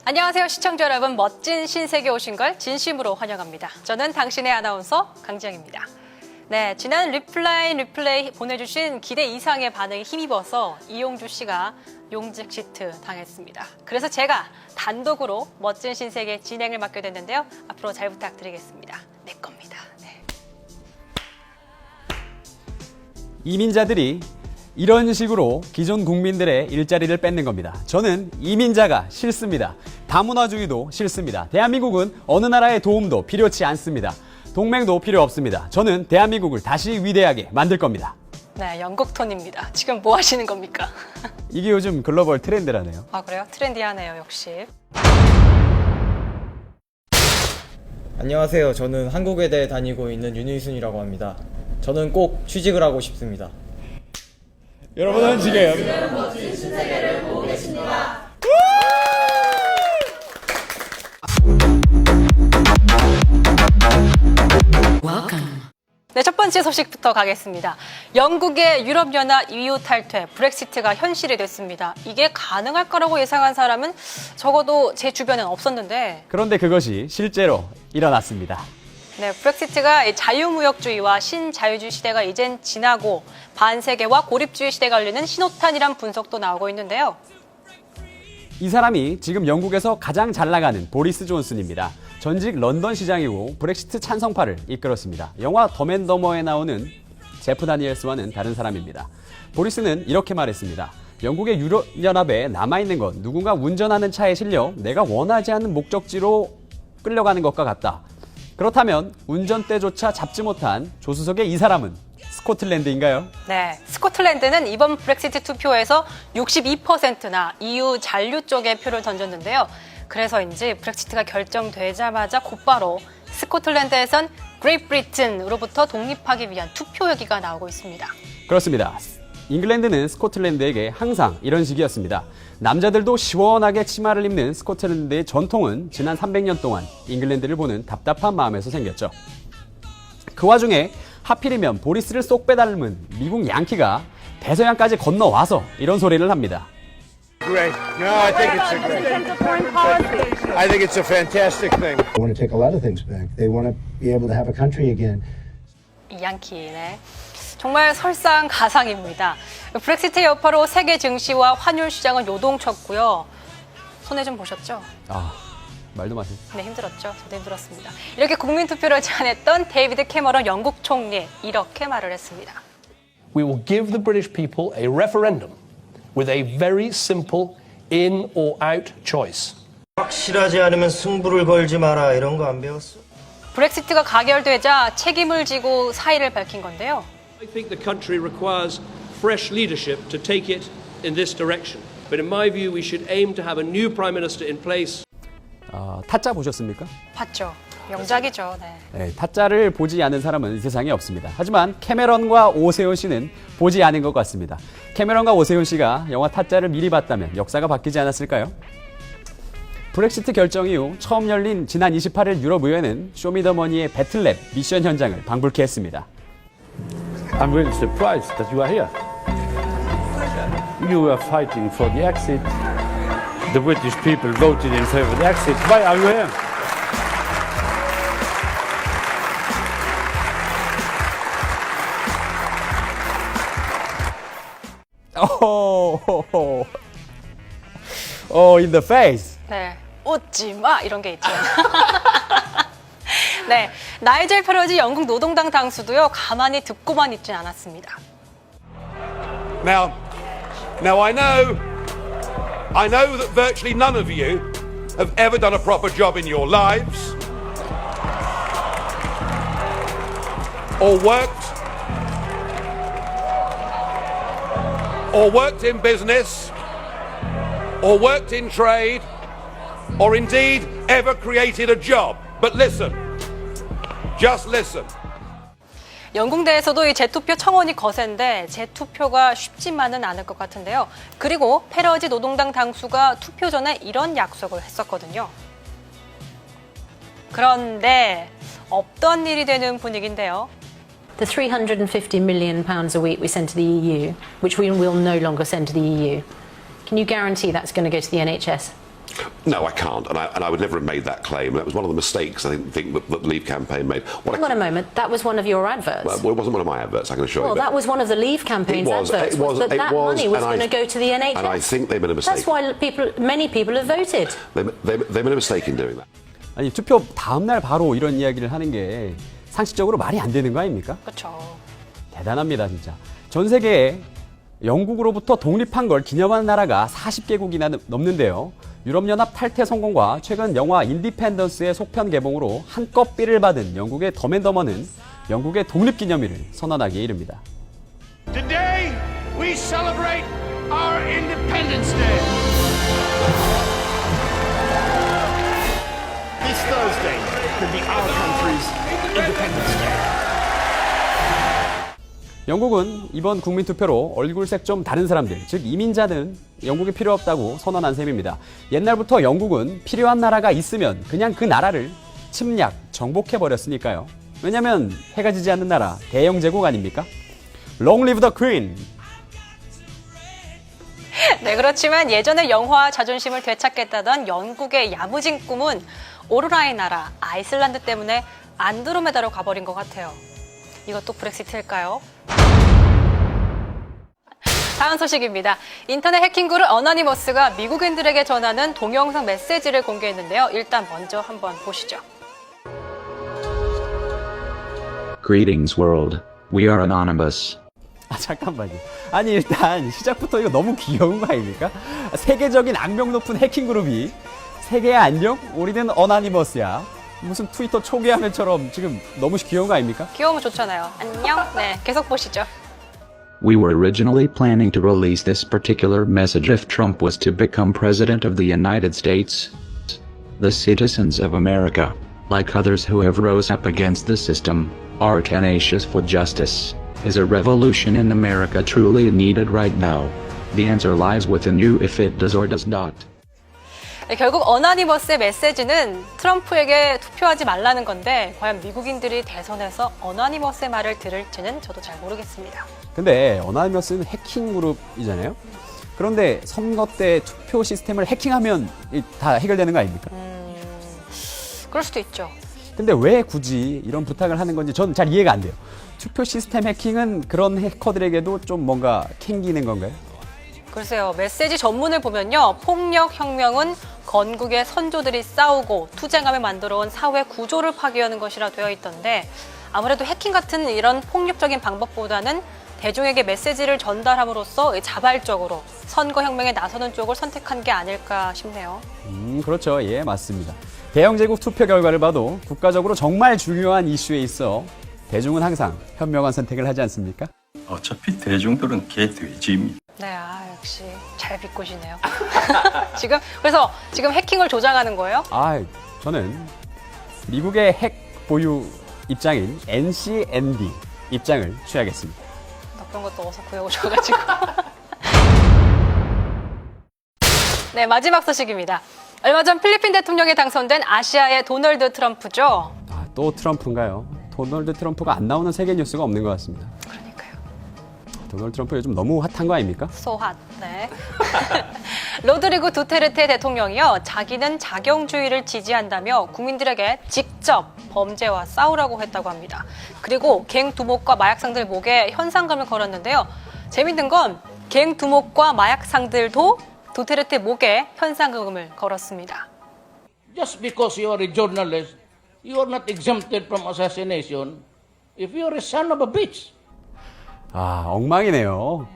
안녕하세요 시청자 여러분, 멋진 신세계 오신 걸 진심으로 환영합니다. 저는 당신의 아나운서 강지영입니다. 네, 지난 리플레이 보내주신 기대 이상의 반응에 힘입어서 이용주 씨가 용직 시트 당했습니다. 그래서 제가 단독으로 멋진 신세계 진행을 맡게 됐는데요. 앞으로 잘 부탁드리겠습니다. 내 겁니다. 네. 이민자들이 이런 식으로 기존 국민들의 일자리를 뺏는 겁니다. 저는 이민자가 싫습니다. 다문화주의도 싫습니다. 대한민국은 어느 나라의 도움도 필요치 않습니다. 동맹도 필요 없습니다. 저는 대한민국을 다시 위대하게 만들 겁니다. 네, 영국 톤입니다. 지금 뭐 하시는 겁니까? 이게 요즘 글로벌 트렌드라네요. 아, 그래요? 트렌디하네요, 역시. 안녕하세요. 저는 한국외대에 다니고 있는 윤희순이라고 합니다. 저는 꼭 취직을 하고 싶습니다. 여러분은 지금 멋진 신세계를 보고 계십니다. 네, 첫 번째 소식부터 가겠습니다. 영국의 유럽연합 EU 탈퇴, 브렉시트가 현실이 됐습니다. 이게 가능할 거라고 예상한 사람은 적어도 제 주변엔 없었는데. 그런데 그것이 실제로 일어났습니다. 네, 브렉시트가 자유무역주의와 신자유주의 시대가 이젠 지나고 반세계와 고립주의 시대가 열리는 신호탄이란 분석도 나오고 있는데요. 이 사람이 지금 영국에서 가장 잘 나가는 보리스 존슨입니다. 전직 런던 시장이고 브렉시트 찬성파를 이끌었습니다. 영화 덤앤더머에 나오는 제프 다니엘스와는 다른 사람입니다. 보리스는 이렇게 말했습니다. 영국의 유럽연합에 남아있는 건 누군가 운전하는 차에 실려 내가 원하지 않는 목적지로 끌려가는 것과 같다. 그렇다면 운전대조차 잡지 못한 조수석의 이 사람은 스코틀랜드인가요? 네, 스코틀랜드는 이번 브렉시트 투표에서 62%나 EU 잔류 쪽에 표를 던졌는데요. 그래서인지 브렉시트가 결정되자마자 곧바로 스코틀랜드에선 그레이트 브리튼으로부터 독립하기 위한 투표 여기가 나오고 있습니다. 그렇습니다. 잉글랜드는 스코틀랜드에게 항상 이런 식이었습니다. 남자들도 시원하게 치마를 입는 스코틀랜드의 전통은 지난 300년 동안 잉글랜드를 보는 답답한 마음에서 생겼죠. 그 와중에 하필이면 보리스를 쏙 빼닮은 미국 양키가 대서양까지 건너와서 이런 소리를 합니다. Great. No, I think it's a great. I think it's a fantastic thing. They want to take a lot of things back. They want to be able to have a country again. 이 양키네. 정말 설상가상입니다. 브렉시트 여파로 세계 증시와 환율 시장은 요동쳤고요. 손해 좀 보셨죠? 말도 마세요. 네, 힘들었죠. 저도 힘들었습니다. 이렇게 국민투표를 제안했던 데이비드 캐머런 영국 총리, 이렇게 말을 했습니다. We will give the British people a referendum with a very simple in or out choice. 확실하지 않으면 승부를 걸지 마라, 이런 거 안 배웠어? 브렉시트가 가결되자 책임을 지고 사의를 밝힌 건데요. I think the country requires fresh leadership to take it in this direction. But in my view, we should aim to have a new Prime Minister in place. 타짜 보셨습니까? 봤죠. 명작이죠. 네. 네, 타짜를 보지 않은 사람은 이 세상에 없습니다. 하지만 캐메런과 오세훈 씨는 보지 않은 것 같습니다. 캐메런과 오세훈 씨가 영화 타짜를 미리 봤다면 역사가 바뀌지 않았을까요? 브렉시트 결정 이후 처음 열린 지난 28일 유럽의회는 쇼미더머니의 배틀랩 미션 현장을 방불케 했습니다. I'm really surprised that you are here. You were fighting for the exit. The British people voted in favor of the exit. Why are you here? In the face. 네. 웃지 마! 이런 게 있죠. 네. 나이젤 페러지 영국 노동당 당수도요, 가만히 듣고만 있진 않았습니다. Now I know that virtually none of you have ever done a proper job in your lives or worked in business or worked in trade or indeed ever created a job. But listen, just listen. 영국 내에서도 이 재투표 청원이 거센데 재투표가 쉽지만은 않을 것 같은데요. 그리고 페러지 노동당 당수가 투표 전에 이런 약속을 했었거든요. 그런데 없던 일이 되는 분위기인데요. The £350 million a week we send to the EU, which we will no longer send to the EU, can you guarantee that's going to go to the NHS? No, I can't, and I would never have made that claim. That was one of the mistakes I think that the Leave campaign made. Hang on a moment, that was one of your adverts. Well, it wasn't one of my adverts, I can assure Well, you. that was one of the Leave campaign's adverts. That money was going to go to the NHS. And I think they made a mistake. That's why many people have voted. They made a mistake in doing that. 아니 투표 다음 날 바로 이런 이야기를 하는 게 상식적으로 말이 안 되는 거 아닙니까? 그렇죠. 대단합니다, 진짜. 전 세계에 영국으로부터 독립한 걸 기념하는 나라가 40개국이나 넘는데요. 유럽연합 탈퇴 성공과 최근 영화 인디펜던스의 속편 개봉으로 한껏 삐를 받은 영국의 더맨더머는 영국의 독립기념일을 선언하기에 이릅니다. Today, we celebrate our Independence Day. This Thursday could be our country's Independence Day. 영국은 이번 국민투표로 얼굴색 좀 다른 사람들, 즉 이민자는 영국에 필요 없다고 선언한 셈입니다. 옛날부터 영국은 필요한 나라가 있으면 그냥 그 나라를 침략, 정복해버렸으니까요. 왜냐면 해가 지지 않는 나라, 대영 제국 아닙니까? Long live the Queen! 네, 그렇지만 예전에 영화와 자존심을 되찾겠다던 영국의 야무진 꿈은 오로라의 나라, 아이슬란드 때문에 안드로메다로 가버린 것 같아요. 이것도 브렉시트일까요? 다음 소식입니다. 인터넷 해킹 그룹 어너니머스가 미국인들에게 전하는 동영상 메시지를 공개했는데요. 일단 먼저 한번 보시죠. Greetings world. We are anonymous. 잠깐만요. 아니 일단 시작부터 이거 너무 귀여운 거 아닙니까? 세계적인 악명 높은 해킹 그룹이 세계의 안녕? 우리는 어나니머스야. 무슨 트위터 초기 화면처럼 지금 너무 귀여운 거 아닙니까? 귀여우면 좋잖아요. 안녕. 네, 계속 보시죠. We were originally planning to release this particular message if Trump was to become president of the United States. The citizens of America, like others who have rose up against the system, are tenacious for justice. Is a revolution in America truly needed right now? The answer lies within you if it does or does not. 네, 결국 어나니머스의 메시지는 트럼프에게 투표하지 말라는 건데 과연 미국인들이 대선에서 어나니머스의 말을 들을지는 저도 잘 모르겠습니다. 근데 어나니머스는 해킹 그룹이잖아요. 그런데 선거 때 투표 시스템을 해킹하면 다 해결되는 거 아닙니까? 그럴 수도 있죠. 근데 왜 굳이 이런 부탁을 하는 건지 저는 잘 이해가 안 돼요. 투표 시스템 해킹은 그런 해커들에게도 좀 뭔가 캥기는 건가요? 글쎄요. 메시지 전문을 보면요. 폭력 혁명은 건국의 선조들이 싸우고 투쟁하며 만들어온 사회 구조를 파괴하는 것이라 되어 있던데 아무래도 해킹 같은 이런 폭력적인 방법보다는 대중에게 메시지를 전달함으로써 자발적으로 선거혁명에 나서는 쪽을 선택한 게 아닐까 싶네요. 그렇죠. 예, 맞습니다. 대영제국 투표 결과를 봐도 국가적으로 정말 중요한 이슈에 있어 대중은 항상 현명한 선택을 하지 않습니까? 어차피 대중들은 개돼지입니다. 네, 역시 잘 비꼬시네요. 그래서 지금 해킹을 조장하는 거예요? 저는 미국의 핵 보유 입장인 NCND 입장을 취하겠습니다. 그런 것도 어서 구해오셔가지고. 네, 마지막 소식입니다. 얼마 전 필리핀 대통령에 당선된 아시아의 도널드 트럼프죠. 또 트럼프인가요? 도널드 트럼프가 안 나오는 세계 뉴스가 없는 것 같습니다. 그러니까요. 도널드 트럼프 요즘 너무 핫한 거 아닙니까? 소핫. 네. 로드리고 두테르테 대통령이요. 자기는 자경주의를 지지한다며 국민들에게 직접 범죄와 싸우라고 했다고 합니다. 그리고 갱 두목과 마약상들 목에 현상금을 걸었는데요. 재밌는 건 갱 두목과 마약상들도 두테르테 목에 현상금을 걸었습니다. Just because you are a journalist, you are not exempted from assassination if you are a son of a bitch. 엉망이네요.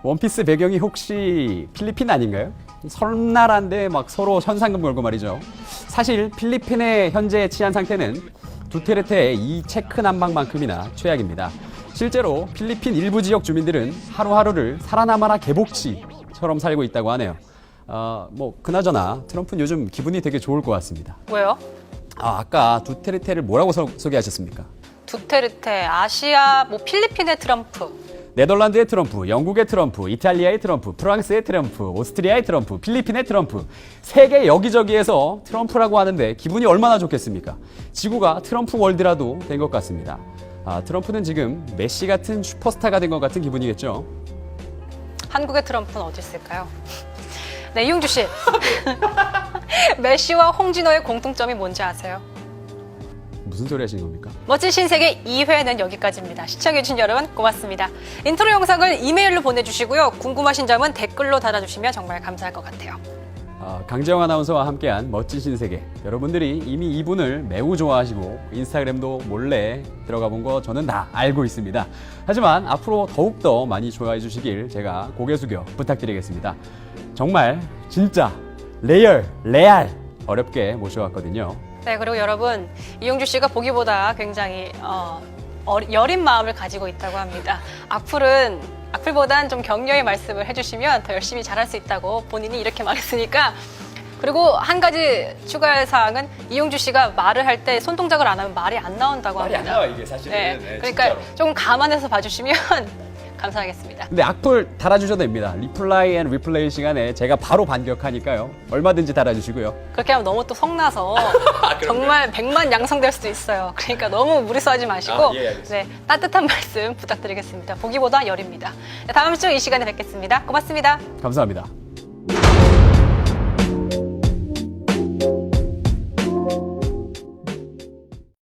원피스 배경이 혹시 필리핀 아닌가요? 섬나라인데 막 서로 현상금 걸고 말이죠. 사실 필리핀의 현재 치안 상태는 두테르테의 이 체크 난방만큼이나 최악입니다. 실제로 필리핀 일부 지역 주민들은 하루하루를 살아남아라 개복치처럼 살고 있다고 하네요. 그나저나 트럼프는 요즘 기분이 되게 좋을 것 같습니다. 왜요? 아까 두테르테를 뭐라고 소개하셨습니까? 두테르테, 아시아, 필리핀의 트럼프. 네덜란드의 트럼프, 영국의 트럼프, 이탈리아의 트럼프, 프랑스의 트럼프, 오스트리아의 트럼프, 필리핀의 트럼프. 세계 여기저기에서 트럼프라고 하는데 기분이 얼마나 좋겠습니까? 지구가 트럼프 월드라도 된 것 같습니다. 트럼프는 지금 메시 같은 슈퍼스타가 된 것 같은 기분이겠죠? 한국의 트럼프는 어디 있을까요? 네, 이용주 씨. 메시와 홍진호의 공통점이 뭔지 아세요? 무슨 소리 하시는 겁니까? 멋진 신세계 2회는 여기까지입니다. 시청해주신 여러분 고맙습니다. 인트로 영상을 이메일로 보내주시고요. 궁금하신 점은 댓글로 달아주시면 정말 감사할 것 같아요. 강재영 아나운서와 함께한 멋진 신세계. 여러분들이 이미 이분을 매우 좋아하시고 인스타그램도 몰래 들어가 본 거 저는 다 알고 있습니다. 하지만 앞으로 더욱더 많이 좋아해 주시길 제가 고개 숙여 부탁드리겠습니다. 정말 진짜 레알 어렵게 모셔왔거든요. 네, 그리고 여러분, 이용주 씨가 보기보다 굉장히 여린 마음을 가지고 있다고 합니다. 악플보단 좀 격려의 말씀을 해주시면 더 열심히 잘할 수 있다고 본인이 이렇게 말했으니까. 그리고 한 가지 추가할 사항은 이용주 씨가 말을 할 때 손동작을 안 하면 말이 안 나온다고 합니다. 말이 안 나와 이게 사실은. 네, 그러니까 조금 감안해서 봐주시면 감사하겠습니다. 근데 악플 달아주셔도 됩니다. 리플라이 앤 리플레이 시간에 제가 바로 반격하니까요. 얼마든지 달아주시고요. 그렇게 하면 너무 또 성나서 정말 100만 양성될 수도 있어요. 그러니까 너무 무리수하지 마시고 네, 따뜻한 말씀 부탁드리겠습니다. 보기보다 열입니다. 네, 다음 주 이 시간에 뵙겠습니다. 고맙습니다. 감사합니다.